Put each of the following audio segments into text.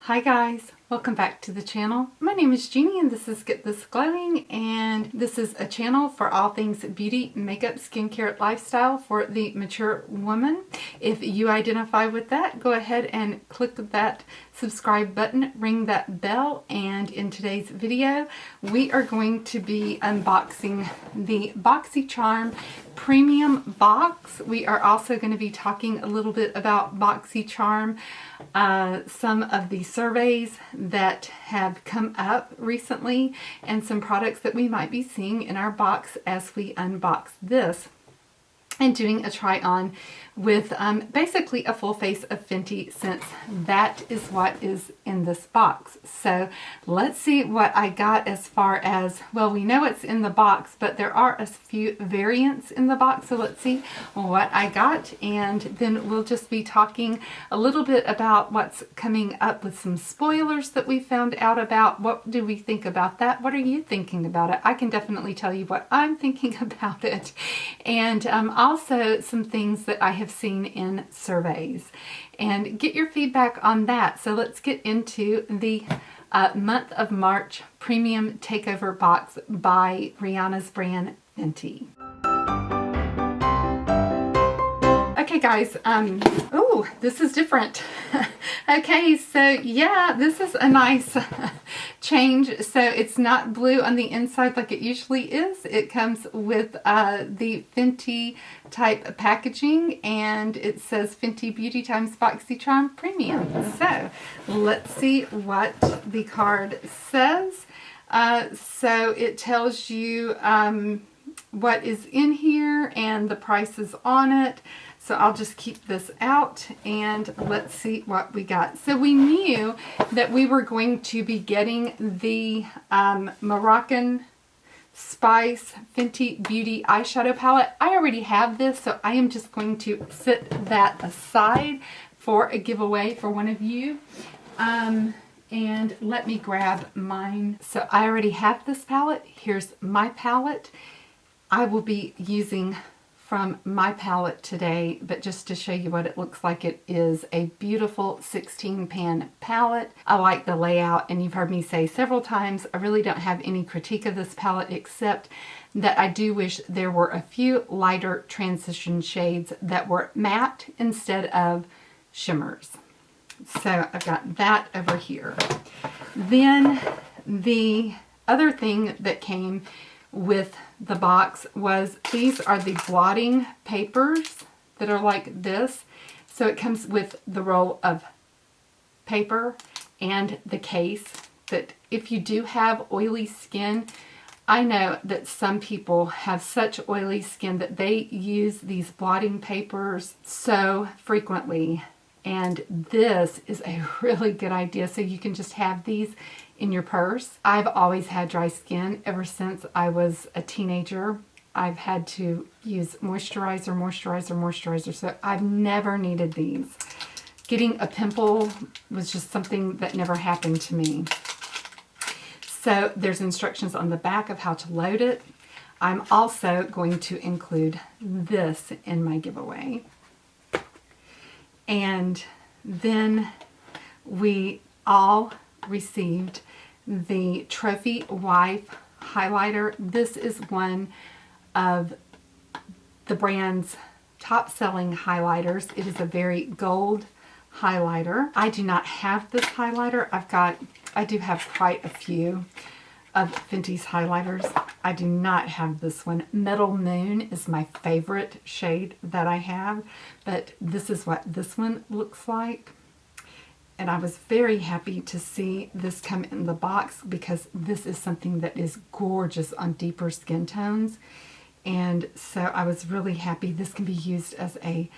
Hi guys, welcome back to the channel. My name is Jeannie and this is Get This Glowing, and this is a channel for all things beauty, makeup, skincare, lifestyle for the mature woman. If you identify with that, go ahead and click that subscribe button, ring that bell, and in today's video we are going to be unboxing the BoxyCharm Premium Box. We are also going to be talking a little bit about BoxyCharm, some of the surveys that have come up recently, and some products that we might be seeing in our box as we unbox this, and doing a try on with basically a full face of Fenty, since that is what is in this box. So let's see what I got as far as, well, we know it's in the box, but there are a few variants in the box. So let's see what I got, and then we'll just be talking a little bit about what's coming up with some spoilers that we found out about. What do we think about that? What are you thinking about it? I can definitely tell you what I'm thinking about it, and also some things that I have seen in surveys, and get your feedback on that. So let's get into the month of March Premium Takeover Box by Rihanna's brand Fenty. Okay guys, oh, this is different. Okay, so yeah, this is a nice change. So it's not blue on the inside like it usually is. It comes with the Fenty type packaging, and it says Fenty Beauty times BoxyCharm Premium. So let's see what the card says. So it tells you what is in here and the prices on it. So I'll just keep this out and let's see what we got. So we knew that we were going to be getting the Moroccan Spice Fenty Beauty eyeshadow palette. I already have this, so I am just going to set that aside for a giveaway for one of you. And let me grab mine. So I already have this palette. Here's my palette. I will be using from my palette today, but just to show you what it looks like, it is a beautiful 16 pan palette. I like the layout, and you've heard me say several times, I really don't have any critique of this palette, except that I do wish there were a few lighter transition shades that were matte instead of shimmers. So I've got that over here. Then the other thing that came with the box was, these are the blotting papers that are like this. So it comes with the roll of paper and the case, that if you do have oily skin, I know that some people have such oily skin that they use these blotting papers so frequently, and this is a really good idea. So you can just have these in your purse. I've always had dry skin ever since I was a teenager. I've had to use moisturizer, so I've never needed these. Getting a pimple was just something that never happened to me. So there's instructions on the back of how to load it. I'm also going to include this in my giveaway. And then we all received the Trophy Wife highlighter. This is one of the brand's top selling highlighters. It is a very gold highlighter. I do not have this highlighter. I do have quite a few of Fenty's highlighters. I do not have this one. Metal Moon is my favorite shade that I have, but this is what this one looks like. And I was very happy to see this come in the box, because this is something that is gorgeous on deeper skin tones. And so I was really happy. This can be used as a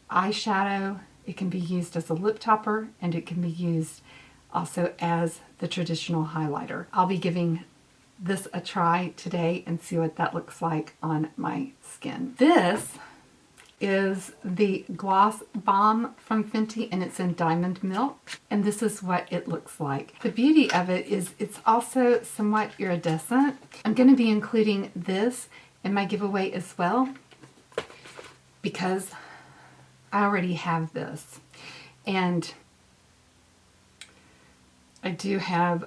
eyeshadow, it can be used as a lip topper, and it can be used also as the traditional highlighter. I'll be giving this a try today and see what that looks like on my skin. This is the Gloss Bomb from Fenty, and it's in Diamond Milk, and this is what it looks like. The beauty of it is it's also somewhat iridescent. I'm going to be including this in my giveaway as well, because I already have this, and I do have,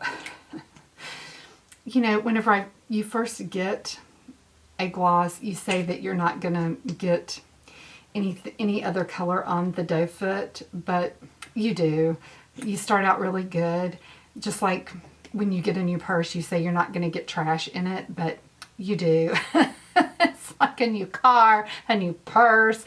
you know, whenever you first get a gloss, you say that you're not going to get any other color on the doe foot, but you do. You start out really good. Just like when you get a new purse, you say you're not going to get trash in it, but you do. It's like a new car, a new purse.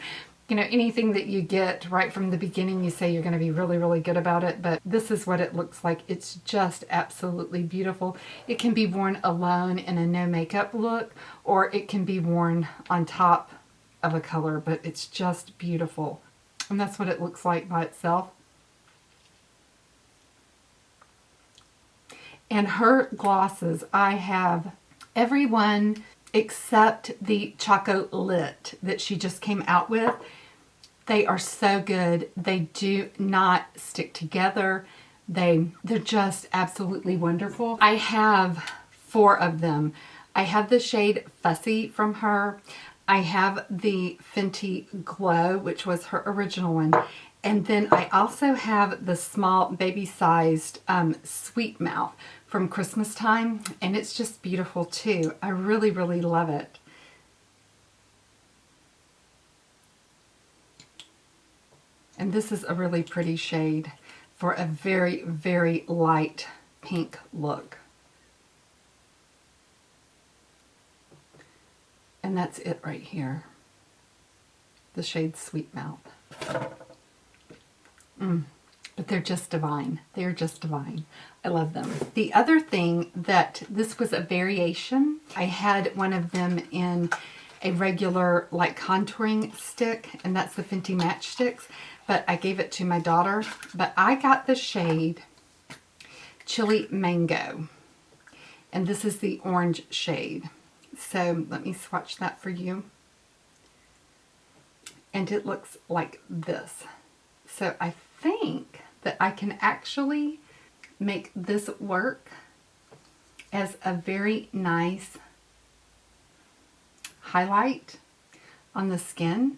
You know, anything that you get right from the beginning, you say you're going to be really, really good about it. But this is what it looks like. It's just absolutely beautiful. It can be worn alone in a no makeup look, or it can be worn on top of a color, but it's just beautiful. And that's what it looks like by itself. And her glosses, I have every one except the Choco Lit that she just came out with. They are so good. They do not stick together. They're just absolutely wonderful. I have 4 of them. I have the shade Fussy from her. I have the Fenty Glow, which was her original one. And then I also have the small baby-sized Sweet Mouth from Christmas time. And it's just beautiful too. I really, really love it. And this is a really pretty shade for a very, very light pink look. And that's it right here. The shade Sweet Mouth. But they're just divine. They're just divine. I love them. The other thing that this was a variation. I had one of them in a regular like contouring stick, and that's the Fenty Matchsticks. But I gave it to my daughter. But I got the shade Chili Mango. And this is the orange shade. So let me swatch that for you. And it looks like this. So I think that I can actually make this work as a very nice highlight on the skin.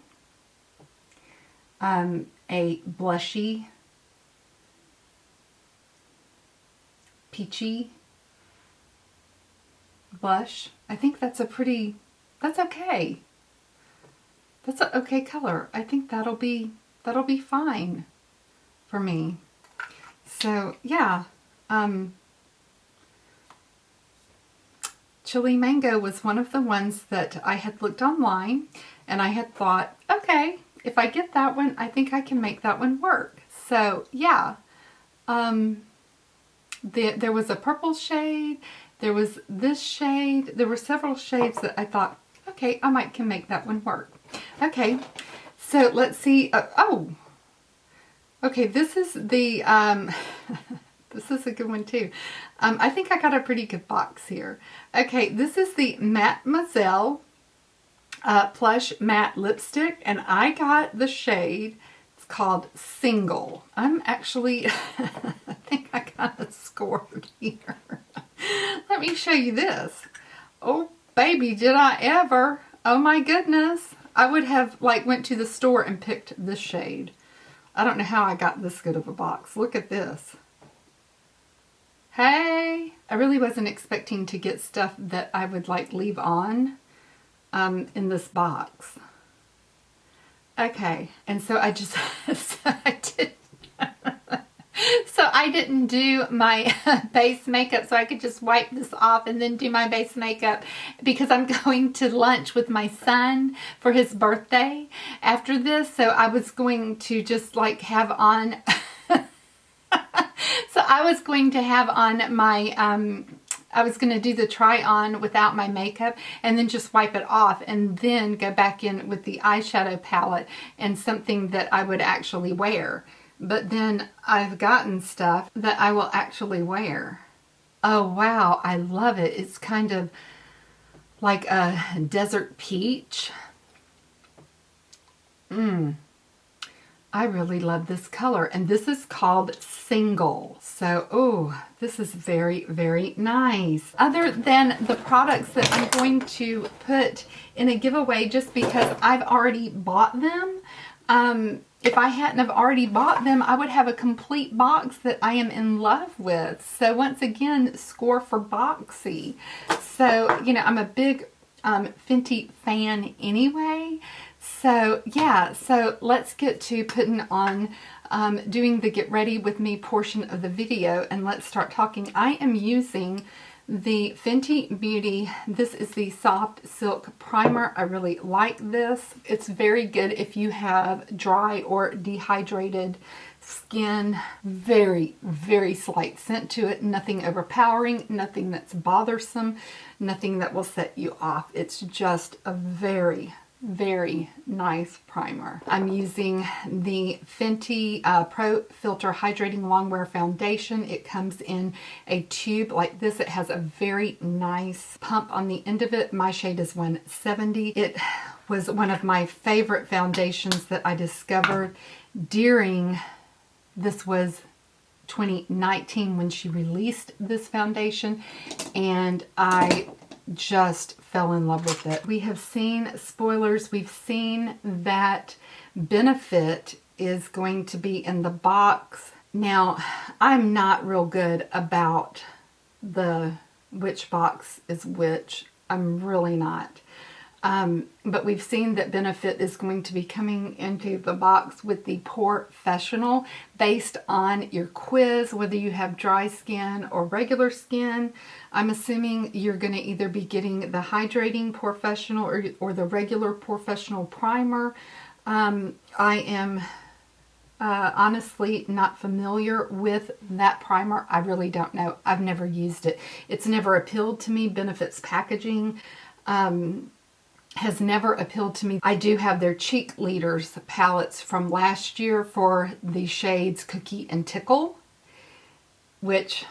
A blushy, peachy blush. I think that's a pretty, that's okay. That's an okay color. I think that'll be fine for me. So yeah, Chili Mango was one of the ones that I had looked online, and I had thought, okay, if I get that one, I think I can make that one work. So yeah, there was a purple shade, there was this shade, there were several shades that I thought, okay, I can make that one work. Okay, so let's see. Oh, okay, this is the, this is a good one too. I think I got a pretty good box here. Okay, this is the Mademoiselle Plush Matte Lipstick, and I got the shade, it's called Single. I'm actually, I think I got it scored here. Let me show you this. Oh, baby, did I ever. Oh my goodness. I would have like went to the store and picked this shade. I don't know how I got this good of a box. Look at this. Hey, I really wasn't expecting to get stuff that I would like leave on in this box. Okay, and so I just, so I didn't do my base makeup, so I could just wipe this off and then do my base makeup, because I'm going to lunch with my son for his birthday after this. So I was going to just like have on, so I was going to have on my, I was going to do the try on without my makeup and then just wipe it off and then go back in with the eyeshadow palette and something that I would actually wear. But then I've gotten stuff that I will actually wear. Oh wow, I love it. It's kind of like a desert peach. I really love this color, and this is called Single. So, oh, this is very, very nice. Other than the products that I'm going to put in a giveaway just because I've already bought them, if I hadn't have already bought them, I would have a complete box that I am in love with. So once again, score for Boxy. So, you know, I'm a big Fenty fan anyway. So yeah, so let's get to putting on doing the get ready with me portion of the video, and let's start talking. I am using the Fenty Beauty. This is the Soft Silk Primer. I really like this. It's very good if you have dry or dehydrated skin. Very, very slight scent to it. Nothing overpowering, nothing that's bothersome, nothing that will set you off. It's just a very, very nice primer. I'm using the Fenty Pro Filter Hydrating Longwear Foundation. It comes in a tube like this. It has a very nice pump on the end of it. My shade is 170. It was one of my favorite foundations that I discovered during, this was 2019 when she released this foundation, and I just fell in love with it. We have seen spoilers. We've seen that Benefit is going to be in the box. Now, I'm not real good about which box is which. I'm really not. But we've seen that Benefit is going to be coming into the box with the Professional based on your quiz, whether you have dry skin or regular skin. I'm assuming you're going to either be getting the Hydrating Professional or the regular Professional Primer. I am honestly not familiar with that primer. I really don't know. I've never used it. It's never appealed to me. Benefit's packaging has never appealed to me. I do have their Cheek Leaders palettes from last year for the shades Cookie and Tickle, which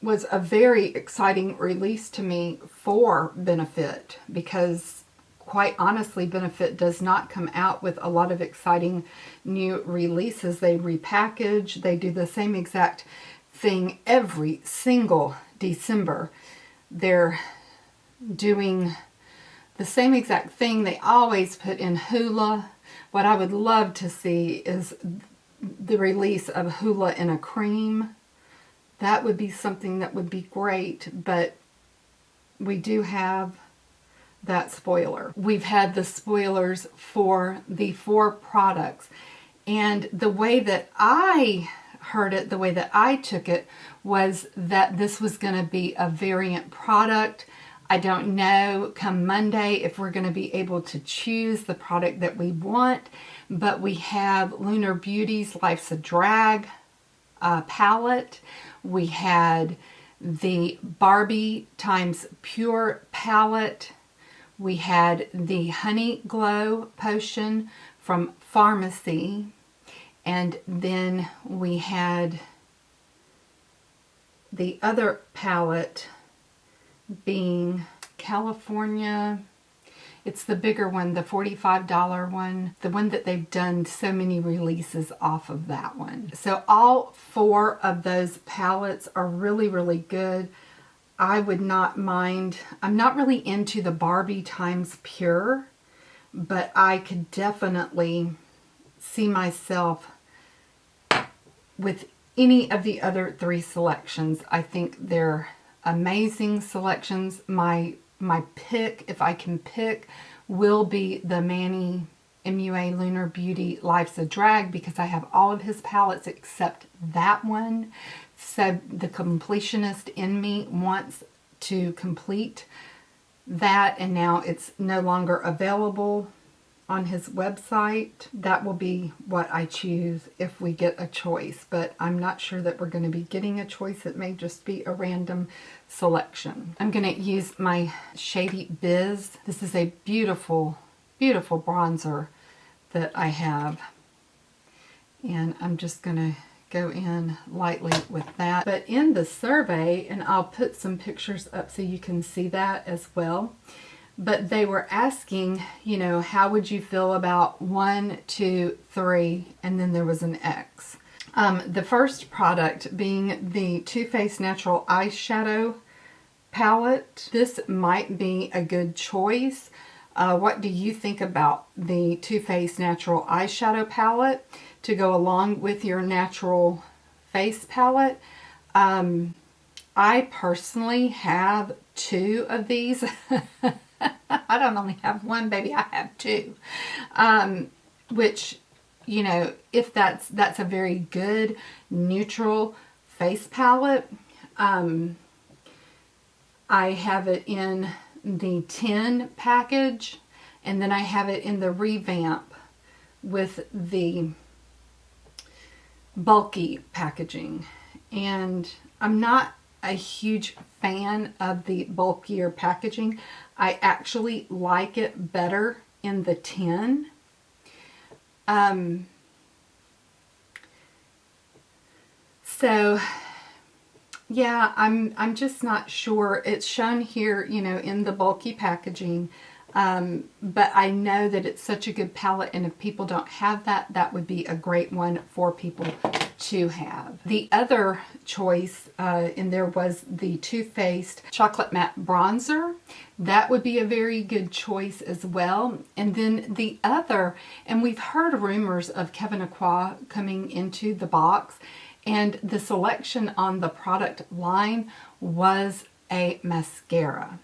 was a very exciting release to me for Benefit, because quite honestly, Benefit does not come out with a lot of exciting new releases. They repackage. They do the same exact thing every single December. They're doing the same exact thing. They always put in Hoola. What I would love to see is the release of Hoola in a cream. That would be something that would be great, but we do have that spoiler. We've had the spoilers for the 4 products, and the way that I heard it, the way that I took it, was that this was going to be a variant product. I don't know come Monday if we're going to be able to choose the product that we want, but we have Lunar Beauty's Life's a Drag palette. We had the Barbie times Pure palette. We had the Honey Glow potion from Pharmacy. And then we had the other palette being California. It's the bigger one, the $45 one, the one that they've done so many releases off of that one. So all 4 of those palettes are really, really good. I would not mind. I'm not really into the Barbie times Pure, but I could definitely see myself with any of the other 3 selections. I think they're amazing selections. My pick, if I can pick, will be the Manny MUA Lunar Beauty Life's a Drag, because I have all of his palettes except that one. So the completionist in me wants to complete that, and now it's no longer available on his website. That will be what I choose if we get a choice, but I'm not sure that we're going to be getting a choice. It may just be a random selection. I'm going to use my Shady Biz. This is a beautiful, beautiful bronzer that I have, and I'm just going to go in lightly with that. But in the survey, and I'll put some pictures up so you can see that as well, but they were asking, you know, how would you feel about 1, 2, 3, and then there was an X. The first product being the Too Faced Natural Eyeshadow palette. This might be a good choice. What do you think about the Too Faced Natural Eyeshadow Palette to go along with your natural face palette? I personally have 2 of these. I don't only have one, baby, I have 2. Which, you know, if that's a very good neutral face palette. I have it in the 10 package, and then I have it in the revamp with the bulky packaging. And I'm not a huge fan of the bulkier packaging. I actually like it better in the 10. So yeah, I'm just not sure. It's shown here, you know, in the bulky packaging. But I know that it's such a good palette, and if people don't have that, that would be a great one for people to have. The other choice in there was the Too Faced Chocolate Matte Bronzer. That would be a very good choice as well. And then the other, and we've heard rumors of Kevyn Aucoin coming into the box, and the selection on the product line was a mascara.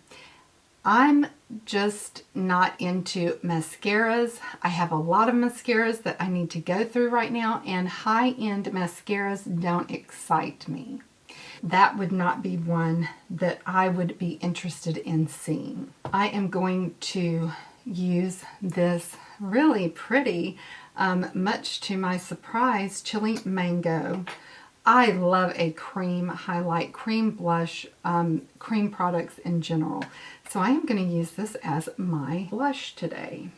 I'm just not into mascaras. I have a lot of mascaras that I need to go through right now, and high-end mascaras don't excite me. That would not be one that I would be interested in seeing. I am going to use this really pretty, much to my surprise, Chili Mango. I love a cream highlight, cream blush, cream products in general. So I am going to use this as my blush today.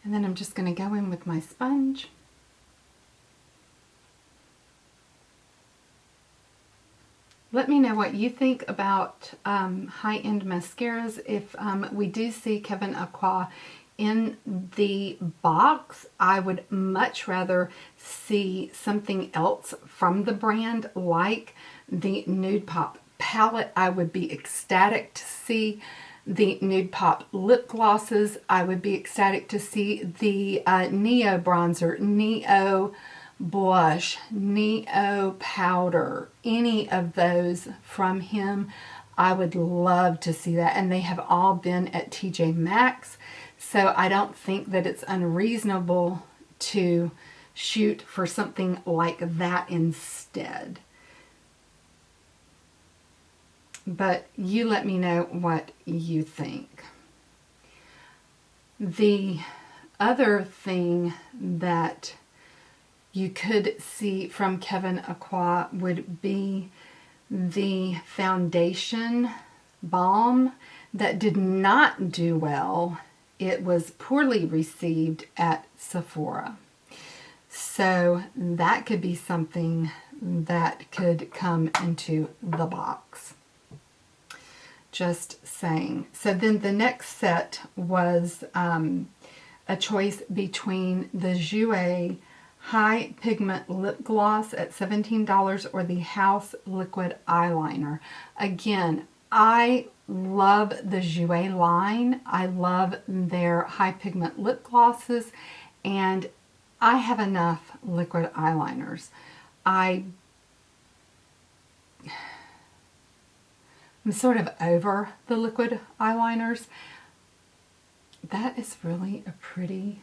And then I'm just going to go in with my sponge. Let me know what you think about high-end mascaras. If we do see Kevyn Aucoin in the box, I would much rather see something else from the brand, like the Nude Pop palette. I would be ecstatic to see the Nude Pop lip glosses. I would be ecstatic to see the Neo bronzer, Neo blush, Neo powder, any of those from him. I would love to see that, and they have all been at TJ Maxx. So I don't think that it's unreasonable to shoot for something like that instead. But you let me know what you think. The other thing that you could see from Kevyn Aucoin would be the foundation balm that did not do well. It was poorly received at Sephora. So that could be something that could come into the box. Just saying. So then the next set was a choice between the Jouer High Pigment Lip Gloss at $17 or the House Liquid Eyeliner. Again, I love the Jouer line. I love their high pigment lip glosses, and I have enough liquid eyeliners. I'm sort of over the liquid eyeliners. That is really a pretty,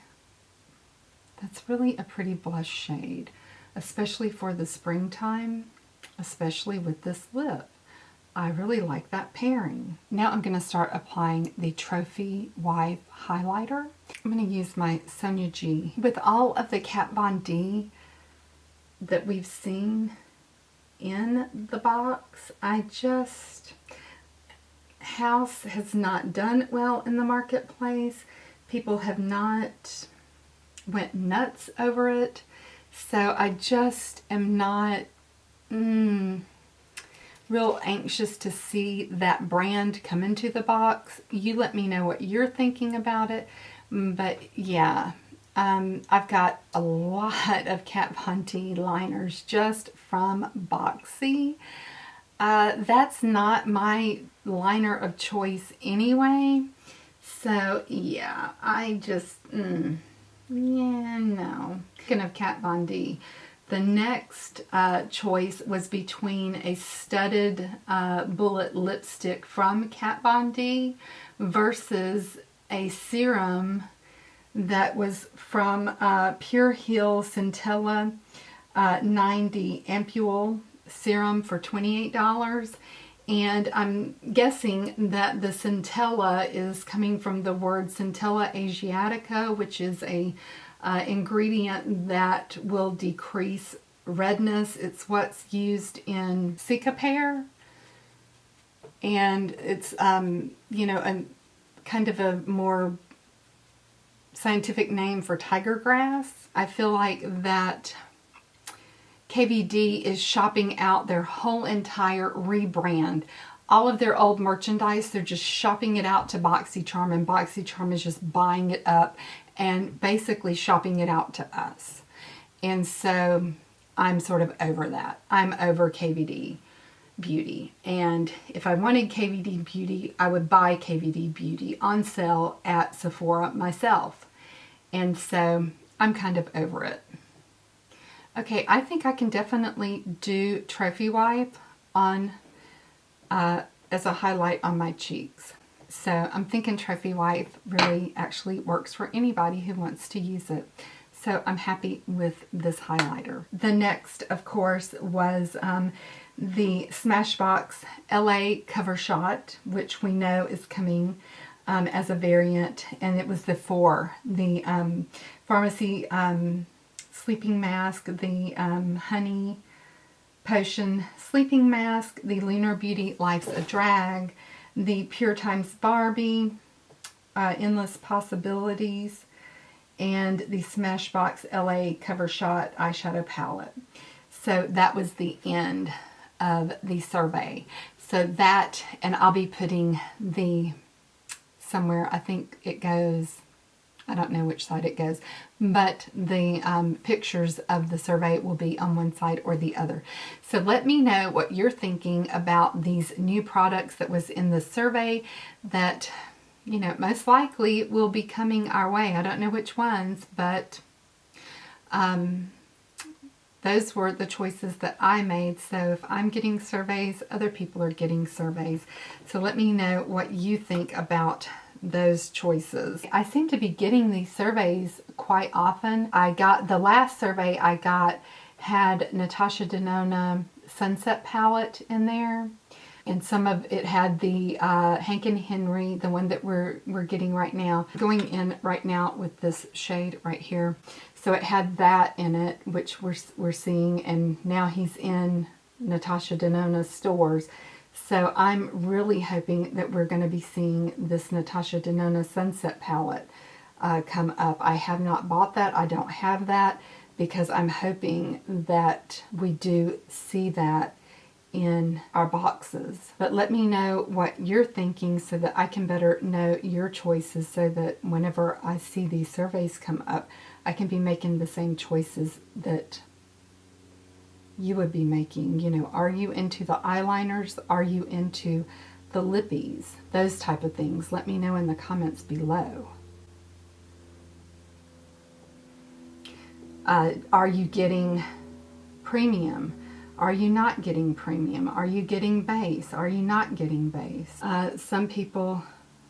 that's really a pretty blush shade, especially for the springtime, especially with this lip. I really like that pairing. Now I'm going to start applying the Trophy Wife highlighter. I'm going to use my Sonia G. With all of the Kat Von D that we've seen in the box, House has not done well in the marketplace. People have not went nuts over it. So I just am not real anxious to see that brand come into the box. You let me know what you're thinking about it. But yeah, I've got a lot of Kat Von D liners just from Boxy. That's not my liner of choice anyway. So yeah, I just, yeah, no. Speaking of Kat Von D, the next choice was between a studded bullet lipstick from Kat Von D versus a serum that was from Pure Heal Centella 90 ampule serum for $28. And I'm guessing that the centella is coming from the word Centella asiatica, which is a ingredient that will decrease redness. It's what's used in Cicapair, and it's you know, a kind of a more scientific name for tiger grass. I feel like that KVD is shopping out their whole entire rebrand. All of their old merchandise, they're just shopping it out to BoxyCharm, and BoxyCharm is just buying it up and basically shopping it out to us. And so I'm sort of over that. I'm over KVD Beauty. And if I wanted KVD Beauty, I would buy KVD Beauty on sale at Sephora myself. And so I'm kind of over it. Okay, I think I can definitely do Trophy Wipe on as a highlight on my cheeks. So I'm thinking Trophy Wipe really actually works for anybody who wants to use it. So I'm happy with this highlighter. The next, of course, was the Smashbox LA Cover Shot, which we know is coming as a variant, and it was the Pharmacy Sleeping Mask, the Honey Potion Sleeping Mask, the Lunar Beauty Life's a Drag, the Pure Times Barbie, Endless Possibilities, and the Smashbox LA Cover Shot Eyeshadow Palette. So that was the end of the survey. So that, and I'll be putting the, somewhere, I think it goes, I don't know which side it goes, but the pictures of the survey will be on one side or the other. So let me know what you're thinking about these new products that was in the survey that, you know, most likely will be coming our way. I don't know which ones, but those were the choices that I made. So if I'm getting surveys, other people are getting surveys. So let me know what you think about those choices. I seem to be getting these surveys quite often. I got the last survey I got had Natasha Denona Sunset Palette in there, and some of it had the Hank and Henry, the one that we're getting right now, going in right now with this shade right here. So it had that in it, which we're seeing, and now he's in Natasha Denona's stores. So I'm really hoping that we're going to be seeing this Natasha Denona Sunset Palette come up. I have not bought that. I don't have that, because I'm hoping that we do see that in our boxes. But let me know what you're thinking so that I can better know your choices, so that whenever I see these surveys come up, I can be making the same choices that you would be making. You know, are you into the eyeliners? Are you into the lippies? Those type of things. Let me know in the comments below. Are you getting premium? Are you not getting premium? Are you getting base? Are you not getting base? Some people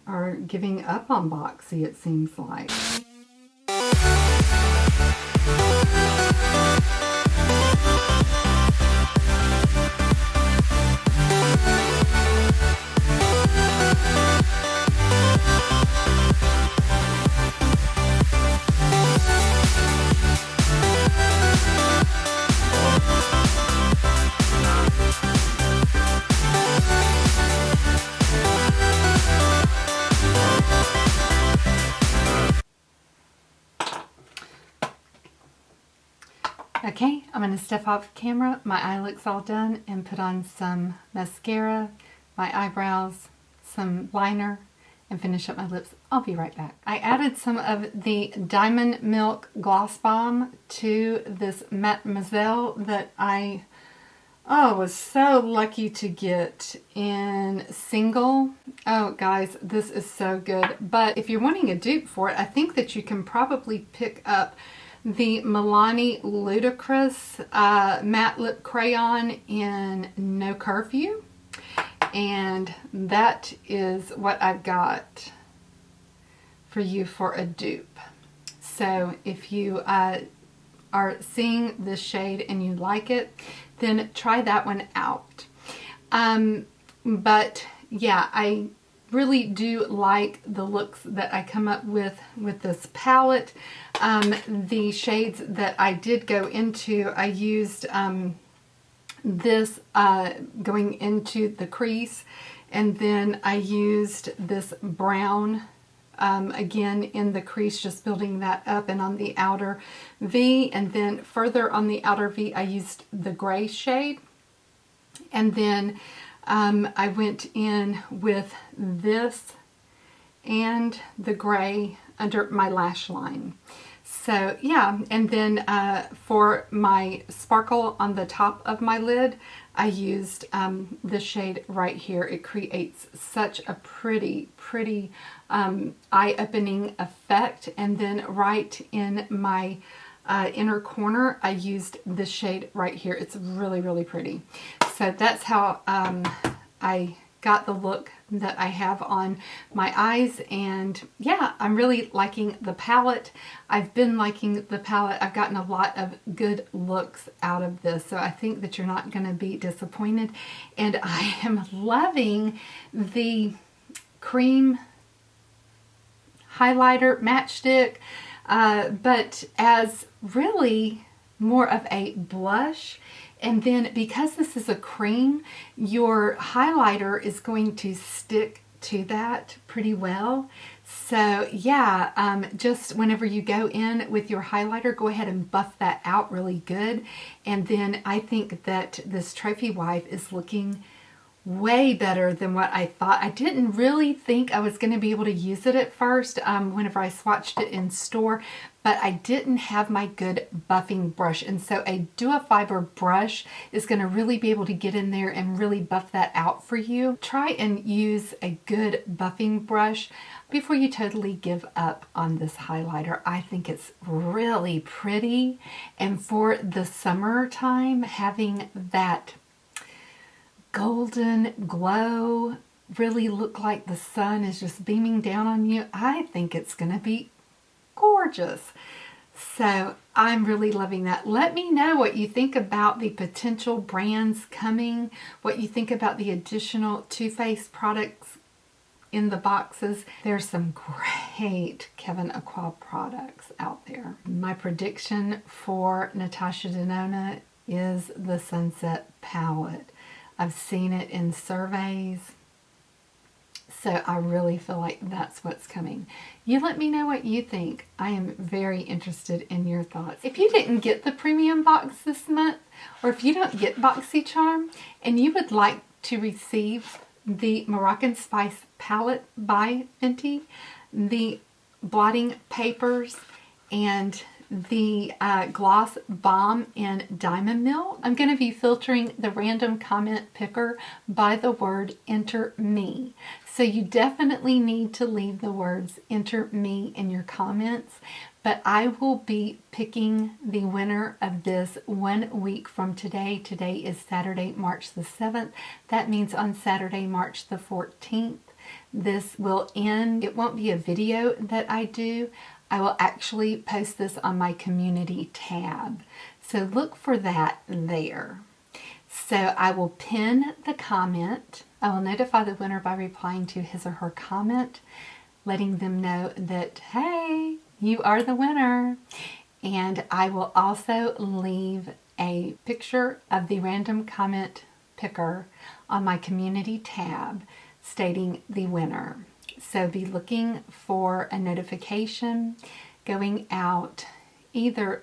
are giving up on Boxy, it seems like. Okay, I'm going to step off camera. My eye looks all done, and put on some mascara, my eyebrows, some liner, and finish up my lips. I'll be right back. I added some of the Diamond Milk Gloss Balm to this Mademoiselle that I Oh, I was so lucky to get in single. Oh, guys, this is so good. But if you're wanting a dupe for it, I think that you can probably pick up the Milani Ludicrous Matte Lip Crayon in No Curfew. And that is what I've got for you for a dupe. So if you are seeing this shade and you like it, then try that one out. But yeah, I really do like the looks that I come up with this palette. The shades that I did go into, I used this going into the crease, and then I used this brown again in the crease, just building that up, and on the outer V, and then further on the outer V I used the gray shade, and then I went in with this and the gray under my lash line. So yeah, and then for my sparkle on the top of my lid, I used this shade right here. It creates such a pretty eye-opening effect. And then right in my inner corner, I used this shade right here. It's really pretty. So that's how I got the look that I have on my eyes. And yeah, I'm really liking the palette. I've been liking the palette. I've gotten a lot of good looks out of this, so I think that you're not going to be disappointed. And I am loving the cream highlighter matchstick, but as really more of a blush. And then because this is a cream, your highlighter is going to stick to that pretty well. So yeah, just whenever you go in with your highlighter, go ahead and buff that out really good. And then I think that this trophy wife is looking way better than what I thought. I didn't really think I was going to be able to use it at first whenever I swatched it in store, but I didn't have my good buffing brush, and so a Duofiber brush is going to really be able to get in there and really buff that out for you. Try and use a good buffing brush before you totally give up on this highlighter. I think it's really pretty, and for the summertime, having that golden glow, really look like the sun is just beaming down on you, I think it's going to be gorgeous. So I'm really loving that. Let me know what you think about the potential brands coming, what you think about the additional Too Faced products in the boxes. There's some great Kevyn Aucoin products out there. My prediction for Natasha Denona is the Sunset palette. I've seen it in surveys, so I really feel like that's what's coming. You let me know what you think. I am very interested in your thoughts. If you didn't get the premium box this month, or if you don't get BoxyCharm and you would like to receive the Moroccan Spice palette by Fenty, the blotting papers, and the gloss bomb in Diamond Mill, I'm going to be filtering the random comment picker by the word enter me. So you definitely need to leave the words enter me in your comments, but I will be picking the winner of this 1 week from today. Today is Saturday, March the 7th. That means on Saturday, March the 14th, this will end. It won't be a video that I do. I will actually post this on my community tab. So look for that there. So I will pin the comment. I will notify the winner by replying to his or her comment, letting them know that, hey, you are the winner. And I will also leave a picture of the random comment picker on my community tab stating the winner. So be looking for a notification going out either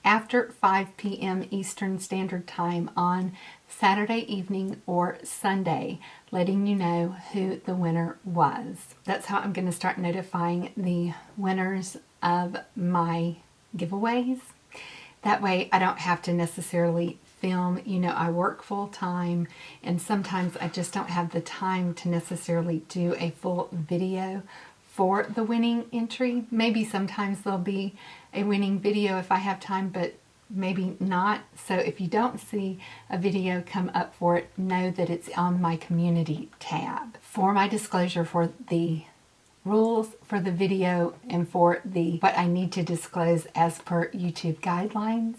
after 5 p.m. Eastern Standard Time on Saturday evening or Sunday, letting you know who the winner was. That's how I'm going to start notifying the winners of my giveaways. That way I don't have to necessarily film. You know, I work full time, and sometimes I just don't have the time to necessarily do a full video for the winning entry. Maybe sometimes there'll be a winning video if I have time, but maybe not. So if you don't see a video come up for it, know that it's on my community tab. For my disclosure for the rules for the video and for the what I need to disclose as per YouTube guidelines,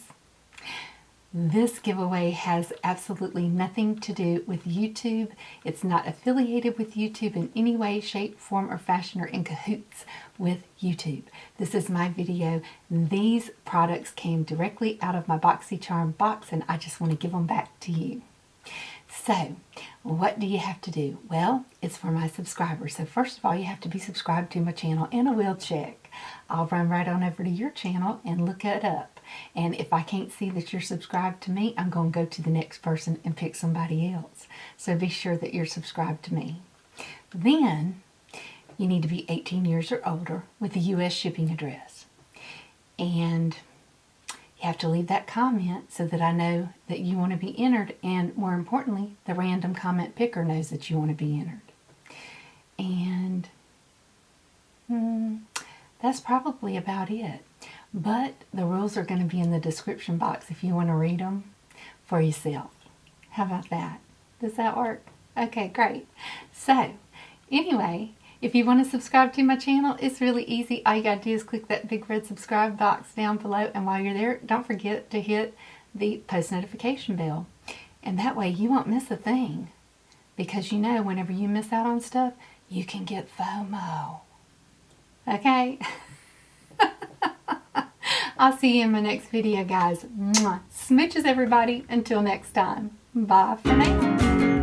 this giveaway has absolutely nothing to do with YouTube. It's not affiliated with YouTube in any way, shape, form, or fashion, or in cahoots with YouTube. This is my video. These products came directly out of my BoxyCharm box, and I just want to give them back to you. So, what do you have to do? Well, it's for my subscribers. So first of all, you have to be subscribed to my channel, and I will check. I'll run right on over to your channel and look it up. And if I can't see that you're subscribed to me, I'm going to go to the next person and pick somebody else. So be sure that you're subscribed to me. Then, you need to be 18 years or older with a U.S. shipping address. And you have to leave that comment so that I know that you want to be entered, and more importantly, the random comment picker knows that you want to be entered. And that's probably about it. But the rules are going to be in the description box if you want to read them for yourself. How about that? Does that work? Okay, great. So, anyway, if you want to subscribe to my channel, it's really easy. All you got to do is click that big red subscribe box down below. And while you're there, don't forget to hit the post notification bell. And that way you won't miss a thing. Because you know, whenever you miss out on stuff, you can get FOMO. Okay? I'll see you in my next video, guys. Mwah. Smooches, everybody. Until next time. Bye for now.